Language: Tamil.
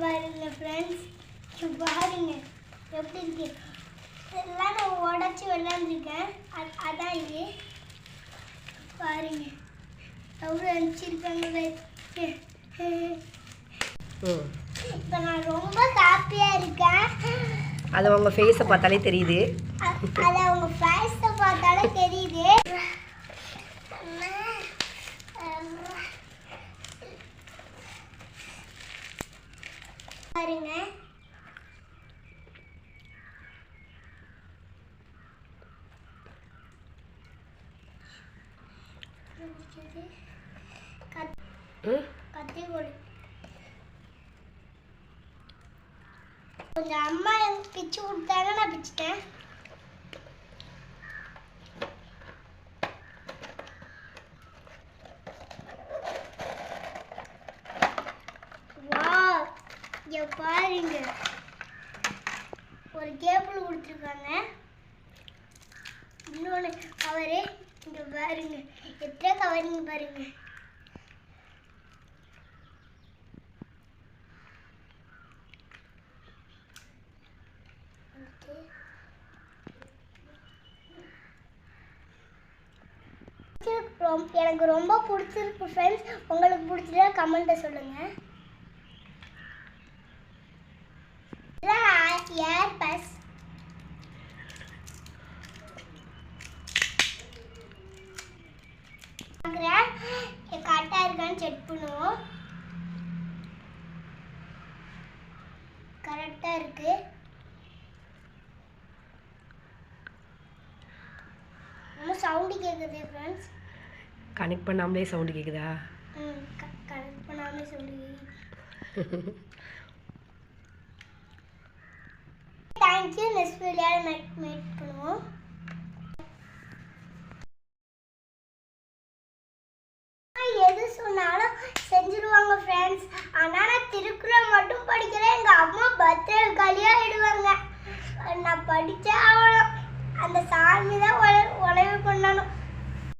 பாருங்க ஃப்ரெண்ட்ஸ், பாருங்க எப்படி இருக்கு. இதெல்லாம் நான் உடச்சி விளையாண்டுருக்கேன். அதான் இது பாருங்க எவ்வளோ அனுப்பிச்சிருக்காங்க. இப்போ நான் ரொம்ப ஹாப்பியாக இருக்கேன். அது உங்கள் ஃபேஸை பார்த்தாலே தெரியுது. அது உங்க ஃபேஸை பார்த்தாலே தெரியுது. பாருங்க கத்தி போடு. கொஞ்சம் அம்மா எனக்கு பிச்சு கொடுத்தாங்க, நான் பிச்சுட்டேன். வாவ், இங்க பாருங்க ஒரு கேபிள் கொடுத்துருக்காங்க. இன்னொன்று கவரு இங்க பாருங்க, எத்தனை கவரிங்க பாருங்க. எனக்கு ரொம்ப பிடிச்சிருக்கு ஃப்ரெண்ட்ஸ். உங்களுக்கு பிடிச்சதா கமெண்ட்டை சொல்லுங்க. ஏர் பஸ் கரெக்டாக இருக்கான்னு செக் பண்ணுவோம். கரெக்டாக இருக்கு. ரொம்ப சவுண்டு கேட்குது ஃப்ரெண்ட்ஸ். கனெக்ட் பண்ணாமலே சவுண்டு கேட்குதா? கனெக்ட் பண்ணாமலே சவுண்டு கேட்குது. தேங்க்யூ. நெக்ஸ்ட் வீடியோவில் மீட் பண்ணுவோம். எது சொன்னாலும் செஞ்சுருவாங்க ஃப்ரெண்ட்ஸ். ஆனால் நான் திருக்குறள் மட்டும் படிக்கிறேன். எங்கள் அம்மா பர்த்டே கலியாகிடுவாங்க. நான் படித்தே ஆகணும். அந்த சாமி தான் உதவி பண்ணணும்.